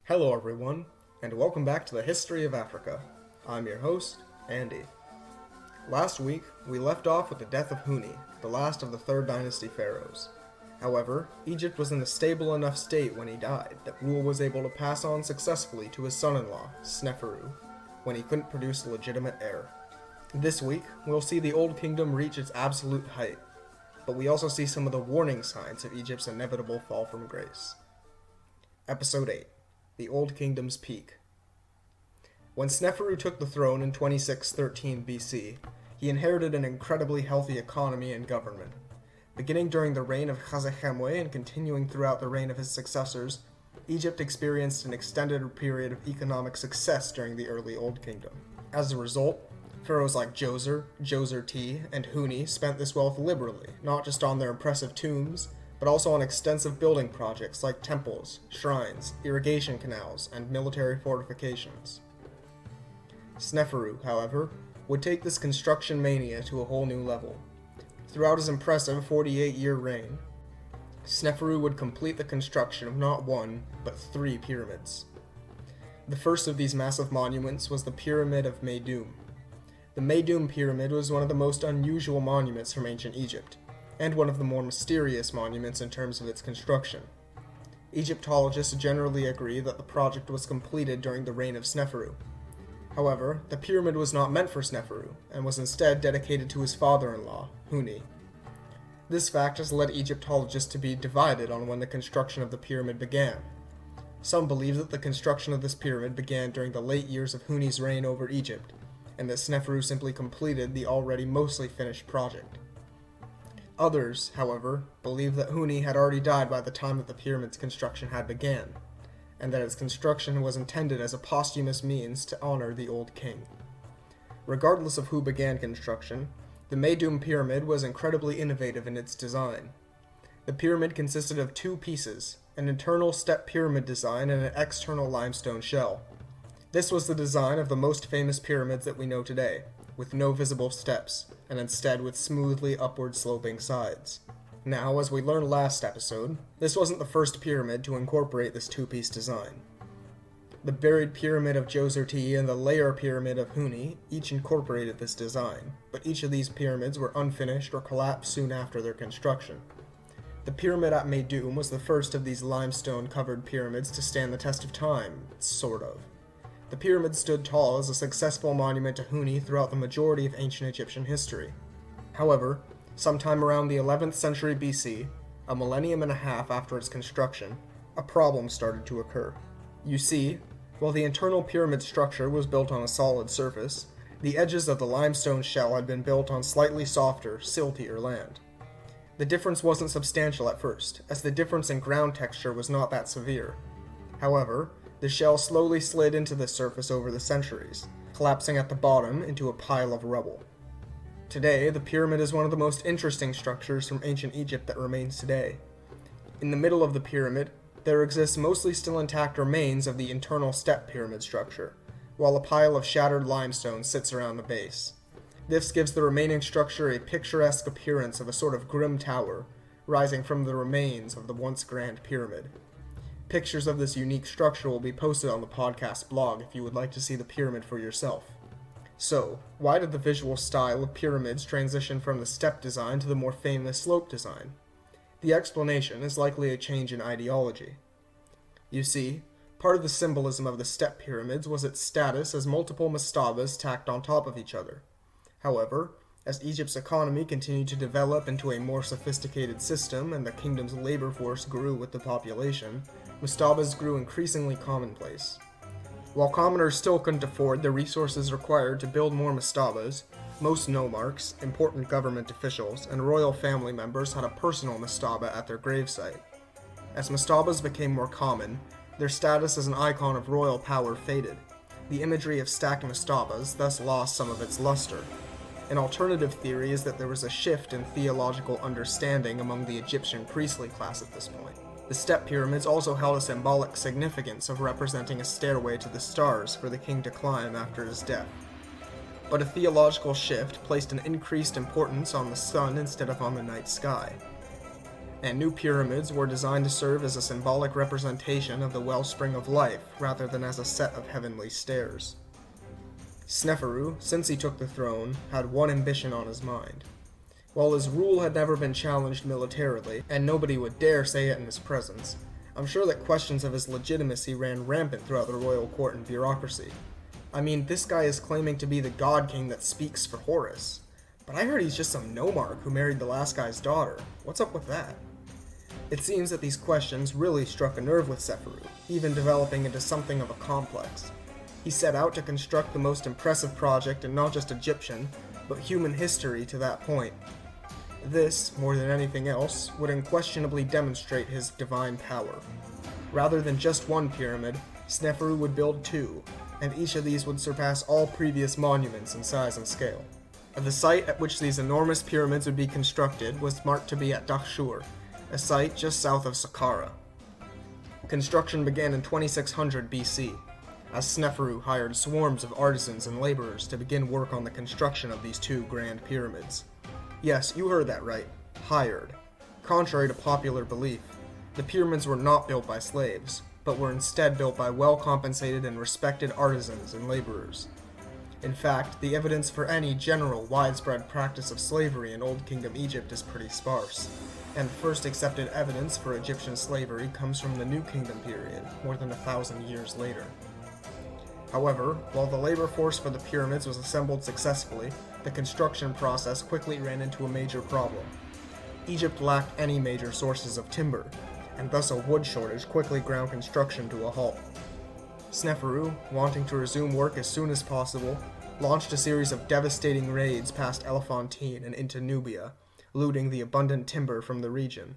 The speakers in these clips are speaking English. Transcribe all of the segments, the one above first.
Hello everyone, and welcome back to the History of Africa. I'm your host, Andy. Last week, we left off with the death of Huni, the last of the Third Dynasty pharaohs. However, Egypt was in a stable enough state when he died that rule was able to pass on successfully to his son-in-law, Sneferu, when he couldn't produce a legitimate heir. This week, we'll see the Old Kingdom reach its absolute height, but we also see some of the warning signs of Egypt's inevitable fall from grace. Episode 8. The Old Kingdom's Peak. When Sneferu took the throne in 2613 BC, he inherited an incredibly healthy economy and government. Beginning during the reign of Khazahemwe and continuing throughout the reign of his successors, Egypt experienced an extended period of economic success during the early Old Kingdom. As a result, pharaohs like Djoser, Djoser-T, and Huni spent this wealth liberally, not just on their impressive tombs, but also on extensive building projects like temples, shrines, irrigation canals, and military fortifications. Sneferu, however, would take this construction mania to a whole new level. Throughout his impressive 48-year reign, Sneferu would complete the construction of not one, but 3 pyramids. The first of these massive monuments was the Pyramid of Meidum. The Meidum Pyramid was one of the most unusual monuments from ancient Egypt, and one of the more mysterious monuments in terms of its construction. Egyptologists generally agree that the project was completed during the reign of Sneferu. However, the pyramid was not meant for Sneferu, and was instead dedicated to his father-in-law, Huni. This fact has led Egyptologists to be divided on when the construction of the pyramid began. Some believe that the construction of this pyramid began during the late years of Huni's reign over Egypt, and that Sneferu simply completed the already mostly finished project. Others, however, believe that Huni had already died by the time that the pyramid's construction had began, and that its construction was intended as a posthumous means to honor the old king. Regardless of who began construction, the Meidum Pyramid was incredibly innovative in its design. The pyramid consisted of 2 pieces, an internal step pyramid design and an external limestone shell. This was the design of the most famous pyramids that we know today, with no visible steps, and instead with smoothly upward sloping sides. Now, as we learned last episode, this wasn't the first pyramid to incorporate this 2-piece design. The buried pyramid of Djoser-T and the layer pyramid of Huni each incorporated this design, but each of these pyramids were unfinished or collapsed soon after their construction. The pyramid at Meidum was the first of these limestone-covered pyramids to stand the test of time, sort of. The pyramid stood tall as a successful monument to Huni throughout the majority of ancient Egyptian history. However, sometime around the 11th century BC, a millennium and a half after its construction, a problem started to occur. You see, while the internal pyramid structure was built on a solid surface, the edges of the limestone shell had been built on slightly softer, siltier land. The difference wasn't substantial at first, as the difference in ground texture was not that severe. However, the shell slowly slid into the surface over the centuries, collapsing at the bottom into a pile of rubble. Today, the pyramid is one of the most interesting structures from ancient Egypt that remains today. In the middle of the pyramid, there exists mostly still intact remains of the internal step pyramid structure, while a pile of shattered limestone sits around the base. This gives the remaining structure a picturesque appearance of a sort of grim tower, rising from the remains of the once grand pyramid. Pictures of this unique structure will be posted on the podcast blog if you would like to see the pyramid for yourself. So, why did the visual style of pyramids transition from the step design to the more famous slope design? The explanation is likely a change in ideology. You see, part of the symbolism of the step pyramids was its status as multiple mastabas tacked on top of each other. However, as Egypt's economy continued to develop into a more sophisticated system and the kingdom's labor force grew with the population, mastabas grew increasingly commonplace. While commoners still couldn't afford the resources required to build more mastabas, most nomarchs, important government officials, and royal family members had a personal mastaba at their gravesite. As mastabas became more common, their status as an icon of royal power faded. The imagery of stacked mastabas thus lost some of its luster. An alternative theory is that there was a shift in theological understanding among the Egyptian priestly class at this point. The step pyramids also held a symbolic significance of representing a stairway to the stars for the king to climb after his death. But a theological shift placed an increased importance on the sun instead of on the night sky. and new pyramids were designed to serve as a symbolic representation of the wellspring of life rather than as a set of heavenly stairs. Sneferu, since he took the throne, had one ambition on his mind. While his rule had never been challenged militarily, and nobody would dare say it in his presence, I'm sure that questions of his legitimacy ran rampant throughout the royal court and bureaucracy. I mean, this guy is claiming to be the god king that speaks for Horus. But I heard he's just some nomarch who married the last guy's daughter. What's up with that? It seems that these questions really struck a nerve with Sneferu, even developing into something of a complex. He set out to construct the most impressive project in not just Egyptian, but human history to that point. This, more than anything else, would unquestionably demonstrate his divine power. Rather than just one pyramid, Sneferu would build two, and each of these would surpass all previous monuments in size and scale. The site at which these enormous pyramids would be constructed was marked to be at Dahshur, a site just south of Saqqara. Construction began in 2600 BC, as Sneferu hired swarms of artisans and laborers to begin work on the construction of these two grand pyramids. Yes, you heard that right. Hired. Contrary to popular belief, the pyramids were not built by slaves, but were instead built by well-compensated and respected artisans and laborers. In fact, the evidence for any general widespread practice of slavery in Old Kingdom Egypt is pretty sparse, and first accepted evidence for Egyptian slavery comes from the New Kingdom period, more than 1,000 years later. However, while the labor force for the pyramids was assembled successfully, the construction process quickly ran into a major problem. Egypt lacked any major sources of timber, and thus a wood shortage quickly ground construction to a halt. Sneferu, wanting to resume work as soon as possible, launched a series of devastating raids past Elephantine and into Nubia, looting the abundant timber from the region.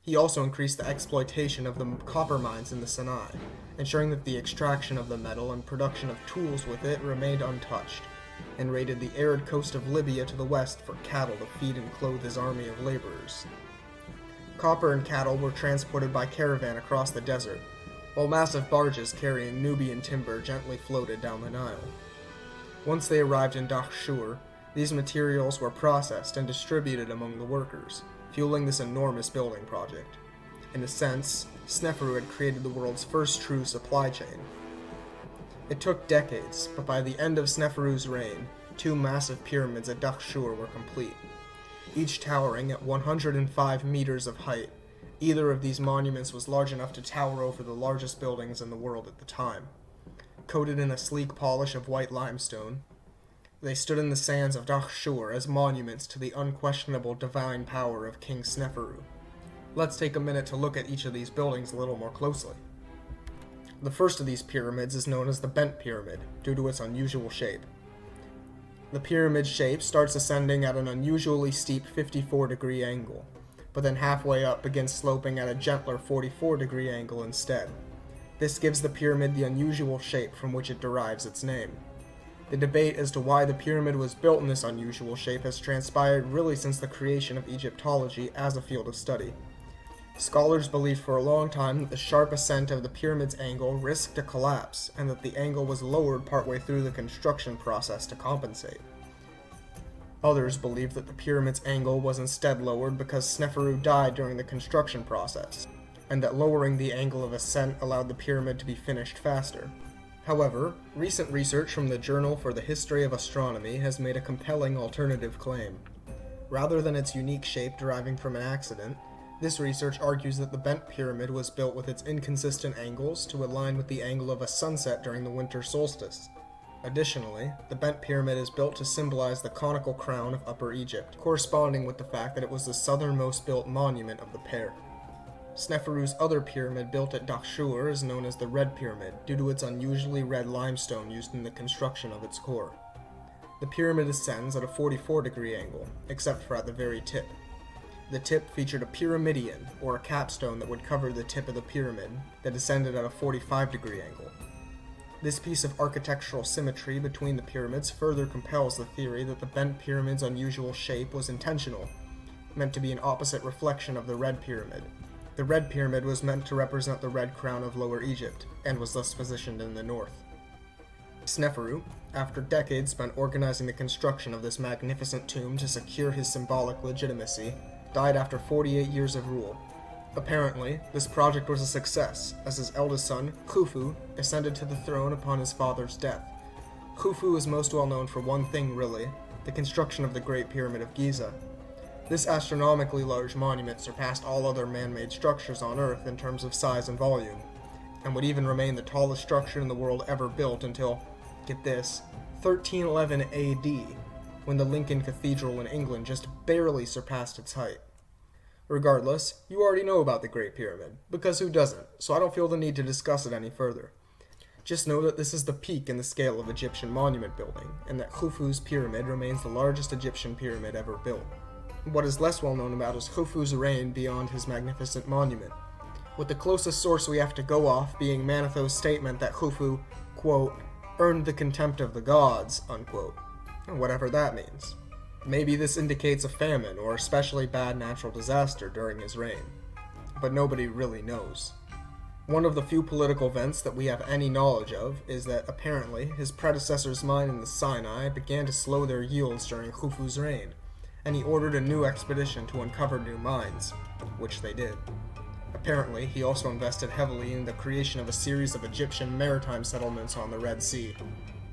He also increased the exploitation of the copper mines in the Sinai, ensuring that the extraction of the metal and production of tools with it remained untouched, and raided the arid coast of Libya to the west for cattle to feed and clothe his army of laborers. Copper and cattle were transported by caravan across the desert, while massive barges carrying Nubian timber gently floated down the Nile. Once they arrived in Dahshur, these materials were processed and distributed among the workers, fueling this enormous building project. In a sense, Sneferu had created the world's first true supply chain. It took decades, but by the end of Sneferu's reign, two massive pyramids at Dahshur were complete, each towering at 105 meters of height. Either of these monuments was large enough to tower over the largest buildings in the world at the time. Coated in a sleek polish of white limestone, they stood in the sands of Dahshur as monuments to the unquestionable divine power of King Sneferu. Let's take a minute to look at each of these buildings a little more closely. The first of these pyramids is known as the Bent Pyramid, due to its unusual shape. The pyramid shape starts ascending at an unusually steep 54-degree angle, but then halfway up begins sloping at a gentler 44-degree angle instead. This gives the pyramid the unusual shape from which it derives its name. The debate as to why the pyramid was built in this unusual shape has transpired really since the creation of Egyptology as a field of study. Scholars believed for a long time that the sharp ascent of the pyramid's angle risked a collapse, and that the angle was lowered partway through the construction process to compensate. Others believed that the pyramid's angle was instead lowered because Sneferu died during the construction process, and that lowering the angle of ascent allowed the pyramid to be finished faster. However, recent research from the Journal for the History of Astronomy has made a compelling alternative claim. Rather than its unique shape deriving from an accident, this research argues that the Bent Pyramid was built with its inconsistent angles to align with the angle of a sunset during the winter solstice. Additionally, the Bent Pyramid is built to symbolize the conical crown of Upper Egypt, corresponding with the fact that it was the southernmost built monument of the pair. Sneferu's other pyramid built at Dahshur is known as the Red Pyramid due to its unusually red limestone used in the construction of its core. The pyramid ascends at a 44-degree angle, except for at the very tip. The tip featured a pyramidion, or a capstone that would cover the tip of the pyramid, that ascended at a 45-degree angle. This piece of architectural symmetry between the pyramids further compels the theory that the Bent Pyramid's unusual shape was intentional, meant to be an opposite reflection of the Red Pyramid. The Red Pyramid was meant to represent the Red Crown of Lower Egypt, and was thus positioned in the north. Sneferu, after decades spent organizing the construction of this magnificent tomb to secure his symbolic legitimacy, died after 48 years of rule. Apparently, this project was a success, as his eldest son, Khufu, ascended to the throne upon his father's death. Khufu is most well known for one thing really, the construction of the Great Pyramid of Giza. This astronomically large monument surpassed all other man-made structures on Earth in terms of size and volume, and would even remain the tallest structure in the world ever built until, get this, 1311 AD, when the Lincoln Cathedral in England just barely surpassed its height. Regardless, you already know about the Great Pyramid, because who doesn't, so I don't feel the need to discuss it any further. Just know that this is the peak in the scale of Egyptian monument building, and that Khufu's pyramid remains the largest Egyptian pyramid ever built. What is less well known about is Khufu's reign beyond his magnificent monument, with the closest source we have to go off being Manetho's statement that Khufu, quote, earned the contempt of the gods, unquote, whatever that means. Maybe this indicates a famine or especially bad natural disaster during his reign, but nobody really knows. One of the few political events that we have any knowledge of is that apparently his predecessor's mine in the Sinai began to slow their yields during Khufu's reign, and he ordered a new expedition to uncover new mines, which they did. Apparently, he also invested heavily in the creation of a series of Egyptian maritime settlements on the Red Sea.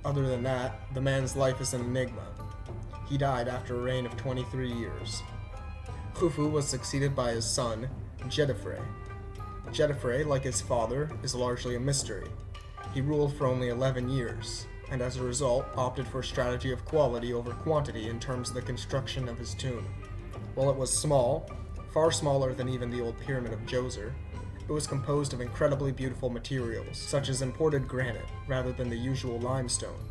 Other than that, the man's life is an enigma. He died after a reign of 23 years. Khufu was succeeded by his son, Djedefre. Djedefre, like his father, is largely a mystery. He ruled for only 11 years, and as a result opted for a strategy of quality over quantity in terms of the construction of his tomb. While it was small, far smaller than even the old pyramid of Djoser, it was composed of incredibly beautiful materials, such as imported granite rather than the usual limestone,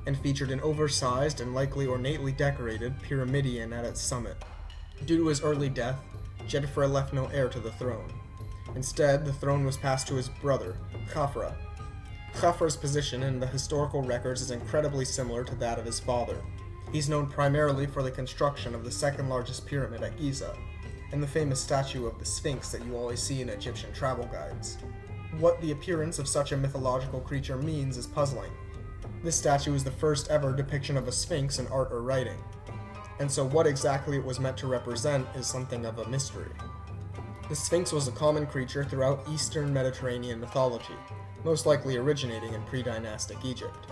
and featured an oversized and likely ornately decorated pyramidion at its summit. Due to his early death, Djedefre left no heir to the throne. Instead, the throne was passed to his brother, Khafra. Khafra's position in the historical records is incredibly similar to that of his father. He's known primarily for the construction of the second largest pyramid at Giza, and the famous statue of the Sphinx that you always see in Egyptian travel guides. What the appearance of such a mythological creature means is puzzling. This statue is the first ever depiction of a sphinx in art or writing, and so what exactly it was meant to represent is something of a mystery. The Sphinx was a common creature throughout Eastern Mediterranean mythology, most likely originating in pre-dynastic Egypt.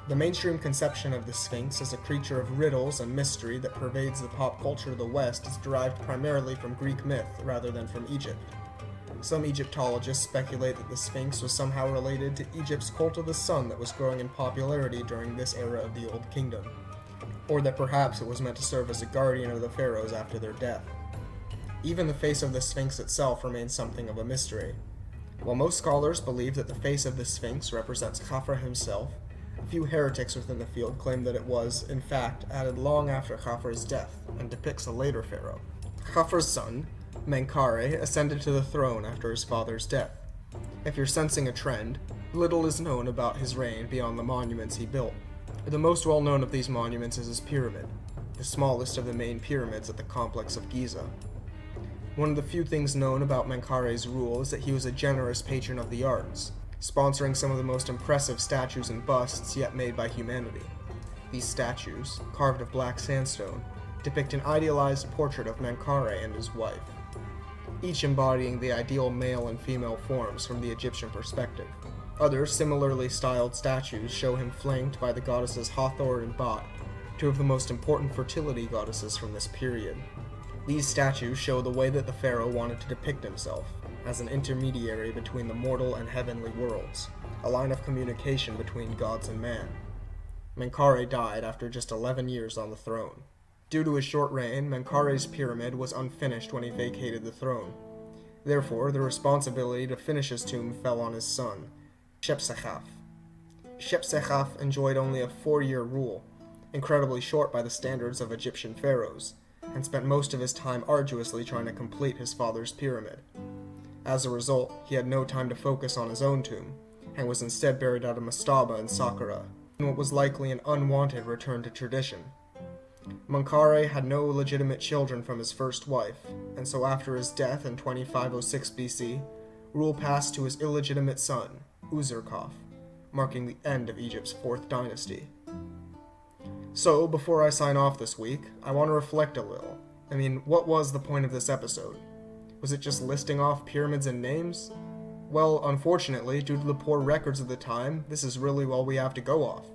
The mainstream conception of the Sphinx as a creature of riddles and mystery that pervades the pop culture of the West is derived primarily from Greek myth rather than from Egypt. Some Egyptologists speculate that the Sphinx was somehow related to Egypt's cult of the sun that was growing in popularity during this era of the Old Kingdom, or that perhaps it was meant to serve as a guardian of the pharaohs after their death. Even the face of the Sphinx itself remains something of a mystery. While most scholars believe that the face of the Sphinx represents Khafra himself, a few heretics within the field claim that it was, in fact, added long after Khafra's death and depicts a later pharaoh. Khafra's son, Menkaure, ascended to the throne after his father's death. If you're sensing a trend, little is known about his reign beyond the monuments he built. The most well-known of these monuments is his pyramid, the smallest of the main pyramids at the complex of Giza. One of the few things known about Menkaure's rule is that he was a generous patron of the arts, sponsoring some of the most impressive statues and busts yet made by humanity. These statues, carved of black sandstone, depict an idealized portrait of Menkaure and his wife, each embodying the ideal male and female forms from the Egyptian perspective. Other similarly styled statues show him flanked by the goddesses Hathor and Bat, two of the most important fertility goddesses from this period. These statues show the way that the pharaoh wanted to depict himself, as an intermediary between the mortal and heavenly worlds, a line of communication between gods and man. Menkaure died after just 11 years on the throne. Due to his short reign, Menkaure's pyramid was unfinished when he vacated the throne. Therefore, the responsibility to finish his tomb fell on his son, Shepsechaf. Shepsechaf enjoyed only a 4-year rule, incredibly short by the standards of Egyptian pharaohs, and spent most of his time arduously trying to complete his father's pyramid. As a result, he had no time to focus on his own tomb, and was instead buried at a mastaba in Saqqara, in what was likely an unwanted return to tradition. Menkaure had no legitimate children from his first wife, and so after his death in 2506 BC, rule passed to his illegitimate son, Uzurkaf, marking the end of Egypt's 4th dynasty. So, before I sign off this week, I want to reflect a little, I mean, what was the point of this episode? Was it just listing off pyramids and names? Well, unfortunately, due to the poor records of the time, this is really all we have to go off.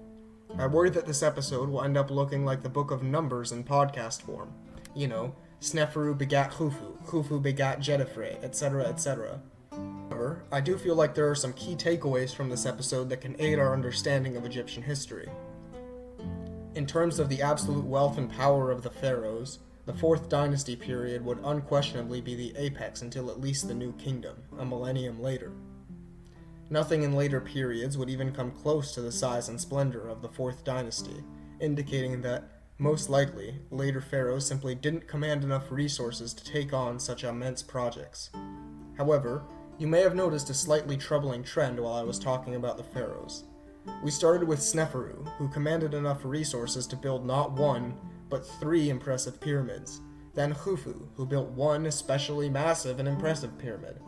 I worry that this episode will end up looking like the Book of Numbers in podcast form. You know, Sneferu begat Khufu, Khufu begat Jedefre, etc., etc. However, I do feel like there are some key takeaways from this episode that can aid our understanding of Egyptian history. In terms of the absolute wealth and power of the pharaohs, the 4th dynasty period would unquestionably be the apex until at least the New Kingdom, a millennium later. Nothing in later periods would even come close to the size and splendor of the 4th dynasty, indicating that, most likely, later pharaohs simply didn't command enough resources to take on such immense projects. However, you may have noticed a slightly troubling trend while I was talking about the pharaohs. We started with Sneferu, who commanded enough resources to build not one, but 3 impressive pyramids, then Khufu, who built one especially massive and impressive pyramid,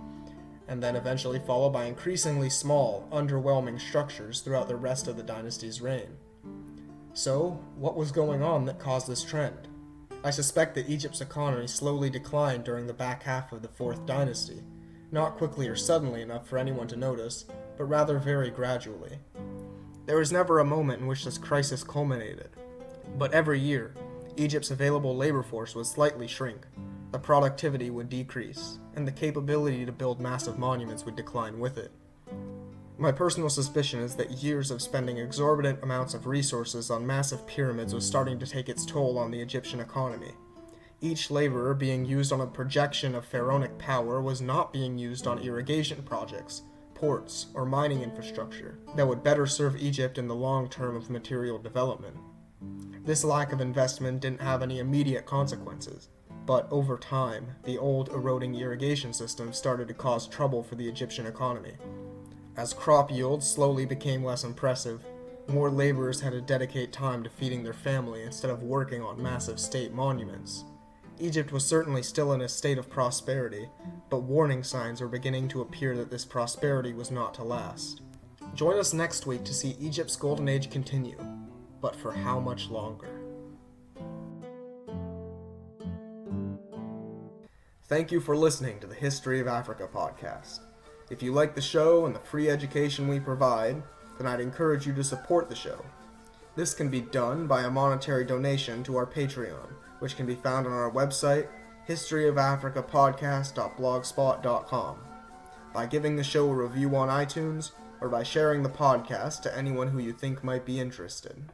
and then eventually followed by increasingly small, underwhelming structures throughout the rest of the dynasty's reign. So, what was going on that caused this trend? I suspect that Egypt's economy slowly declined during the back half of the 4th dynasty, not quickly or suddenly enough for anyone to notice, but rather very gradually. There was never a moment in which this crisis culminated, but every year, Egypt's available labor force would slightly shrink, the productivity would decrease, and the capability to build massive monuments would decline with it. My personal suspicion is that years of spending exorbitant amounts of resources on massive pyramids was starting to take its toll on the Egyptian economy. Each laborer being used on a projection of pharaonic power was not being used on irrigation projects, ports, or mining infrastructure that would better serve Egypt in the long term of material development. This lack of investment didn't have any immediate consequences, but over time, the old eroding irrigation system started to cause trouble for the Egyptian economy. As crop yields slowly became less impressive, more laborers had to dedicate time to feeding their family instead of working on massive state monuments. Egypt was certainly still in a state of prosperity, but warning signs were beginning to appear that this prosperity was not to last. Join us next week to see Egypt's golden age continue, but for how much longer? Thank you for listening to the History of Africa podcast. If you like the show and the free education we provide, then I'd encourage you to support the show. This can be done by a monetary donation to our Patreon, which can be found on our website, historyofafricapodcast.blogspot.com, by giving the show a review on iTunes, or by sharing the podcast to anyone who you think might be interested.